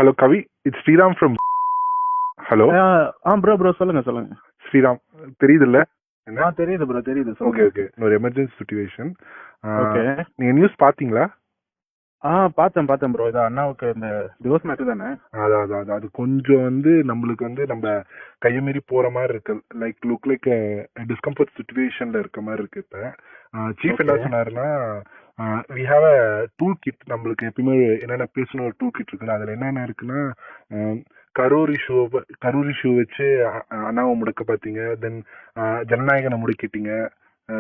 Hello Kavi, it's Sriram from. Hello. Bro சொல்லுங்க. ஸ்ரீராம் தெரியுதுல்ல? தெரியுது ப்ரோ, தெரியுது. ஓகே. ஒரு எமர்ஜென்சி சிச்சுவேஷன். ஓகே. நீங்க நியூஸ் பாத்தீங்களா? பார்த்தேன் ப்ரோ. இது அண்ணாவுக்கு இந்த டிவோர்ஸ் மேட்டர் தானே? அது கொஞ்சம் நம்மளுக்கு நம்ம கையமீறி போற மாதிரி இருக்கு. லுக் லைக் டிஸ்கம்ஃபர்ட் சிச்சுவேஷன்ல இருக்க மாதிரி இருக்கு. இப்ப சீஃப் என்ன சொன்னாருன்னா, we have a tool kit. நம்மளுக்கு எப்பயுமே என்னென்ன பேசணும் ஒரு டூல் கிட் இருக்குல்ல, அதுல என்னென்ன இருக்குன்னா, கரூர் இஷ்யூ வச்சு அண்ணாவை முடக்க பாத்தீங்க. தென் ஜனநாயகனை முடக்கிட்டீங்க.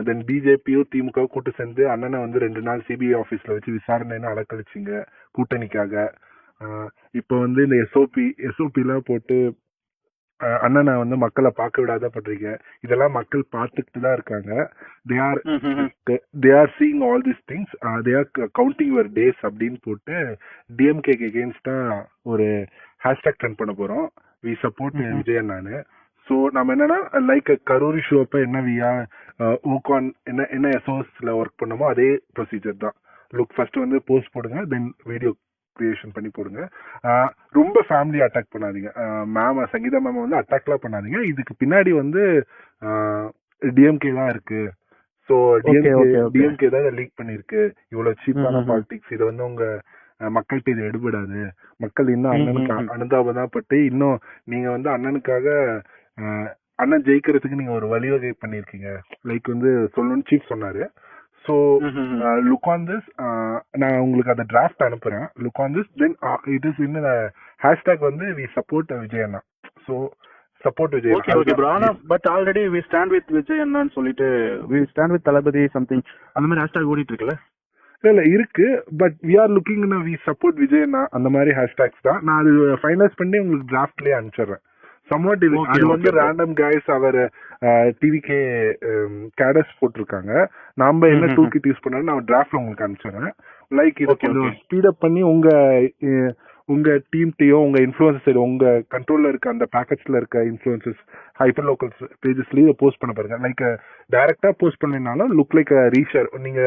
தென் பிஜேபியும் திமுக கூட்டு சேர்ந்து அண்ணனை 2 நாள் சிபிஐ ஆபீஸ்ல வச்சு விசாரணைன்னு அலக்கழிச்சிங்க கூட்டணிக்காக. இப்போ இந்த எஸ்ஓபி எல்லாம் போட்டு அண்ணனை மக்களை பார்க்க விடாத பண்றீங்க. இதெல்லாம் மக்கள் பார்த்துட்டு தான் இருக்காங்க. they are seeing all these things. they are counting your days அப்படின்னு போட்டு டிஎம்கே அகேன்ஸ்டா ஒரு ஹேஷ்டாக் ட்ரெண்ட் பண்ண போறோம். we support விஜய் அண்ணான்னு. ஸோ நம்ம என்னன்னா, லைக் கரூர் இஷ்யூ அப்ப என்ன ஊகான் என்ன எஸ்ஓஎஸ்ல ஒர்க் பண்ணமோ அதே ப்ரொசீஜர் தான். லுக் ஃபர்ஸ்ட் போஸ்ட் போடுங்க, தென் வீடியோ கிரியேஷன் பண்ணி போடுங்க. ரொம்ப ஃபேமிலி அட்டாக் பண்ணாதீங்க. சங்கீதா மேம் அட்டாக்லாம் பண்ணாதீங்க. இதுக்கு பின்னாடி டிஎம்கே தான் இருக்கு. ஸோ டிஎம்கே தான் இதை லீக் பண்ணிருக்கு. இவ்வளவு சீப்பான பாலிடிக்ஸ். இதை உங்க மக்கள்கிட்ட இது எடுபடாது. மக்கள் இன்னும் அண்ணனுக்கு அனுதாபம் பட்டு இன்னும் நீங்க அண்ணனுக்காக அண்ணன் ஜெயிக்கிறதுக்கு நீங்க ஒரு வழிவகை பண்ணிருக்கீங்க. லைக் சொல்லணும்னு சீஃப் சொன்னாரு. So look on this. நான் உங்களுக்கு அந்த டிராஃப்ட் அனுப்புறேன். Look on this. Then it is in hashtag we support Vijay anna. So support Vijay. Okay bro. ஆனா but already we stand with Vijay அண்ணான்னு சொல்லிட்டு we stand with Thalapathy something அந்த மாதிரி ஹேஷ்டாக் ஓடிட்டு இருக்குல்ல? இல்ல இருக்கு. But we are looking we support Vijay anna அந்த மாதிரி ஹேஷ்டாக்ஸ் தான். நான் அது ஃபைனலைஸ் பண்ணி உங்களுக்கு டிராஃப்ட்லயே அனுப்பிச்சிடுறேன். சம்வாட் அது ரேண்டம் கைஸ் அவர் டிவிகே கேடர்ஸ் போட்டிருக்காங்க. நாம என்ன டூல் கிட் யூஸ் பண்ணாலும் நான் டிராஃப்ட்ல உங்களுக்கு அனுப்பிச்சிடுறேன். லைக் இதை கொஞ்சம் ஸ்பீட் அப் பண்ணி உங்க டீம்டையோ உங்க இன்ஃபுளுசர்ஸ் உங்க கண்ட்ரோல்ல இருக்க அந்த பேக்கெட்ஸ்ல இருக்க இன்ஃபுளுசர்ஸ் ஹைப்பர் லோக்கல்ஸ் பேஜஸ்லயே போஸ்ட் பண்ண பாருங்க. லைக் டைரக்டா போஸ்ட் பண்ணனாலும் லுக் லைக் ரீஷேர். நீங்க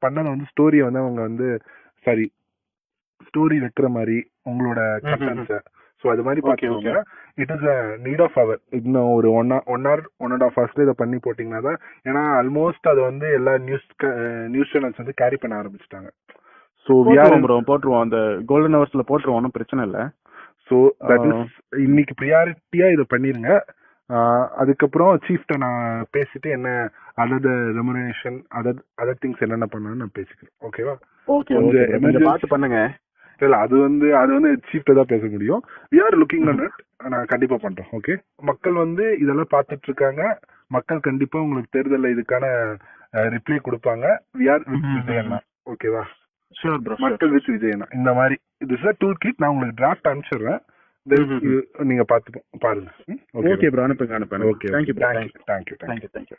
பண்ணது ஸ்டோரியை அவங்க சாரி ஸ்டோரி வைக்கிற மாதிரி உங்களோட கண்டென்ட்ஸை. ஸோ அது மாதிரி பாத்தீங்க. It is a need of hour. இன்னும் ஒரு 1 hour 1.5 hours இதை பண்ணி போட்டீங்கன்னா தான். ஏன்னா ஆல்மோஸ்ட் அது எல்லா நியூஸ் சேனல்ஸ் கேரி பண்ண ஆரம்பிச்சிட்டாங்க. ஸோ போட்டுருவோம், அந்த கோல்டன் ஹவர்ஸ்ல போட்டுருவோம், ஒன்றும் பிரச்சனை இல்லை. ஸோ தட் இஸ் இன்னைக்கு ப்ரியாரிட்டியா இதை பண்ணிருங்க. அதுக்கப்புறம் சீஃப்ட நான் பேசிட்டு என்ன அதர் ரெமுனரேஷன் அதர் திங்ஸ் என்னென்ன பண்ணான்னு நான் பேசிக்கிறேன். ஓகேவா? பார்த்து பண்ணுங்க. இல்ல அது சீஃப்ட தான் பேச முடியும். we are looking on it. நான் கண்டிப்பா பண்றோம். ஓகே. மக்கள் இதெல்லாம் பார்த்துட்டு இருக்காங்க. மக்கள் கண்டிப்பா உங்களுக்கு தேர்தல்ல இதுக்கான ரிப்ளை கொடுப்பாங்க. we are with விஜய் அண்ணா. ஓகேவா? Sure bro. மக்கள் வித் விஜய் அண்ணா இந்த மாதிரி this is a tool kit. நான் உங்களுக்கு டிராஃப்ட் அனுப்பிச்சிடுறேன். நீங்க பாருங்க. ஓகே ப்ரோ, அனுப்புங்க. ஓகே. தேங்க்யூ. தேங்க்யூ.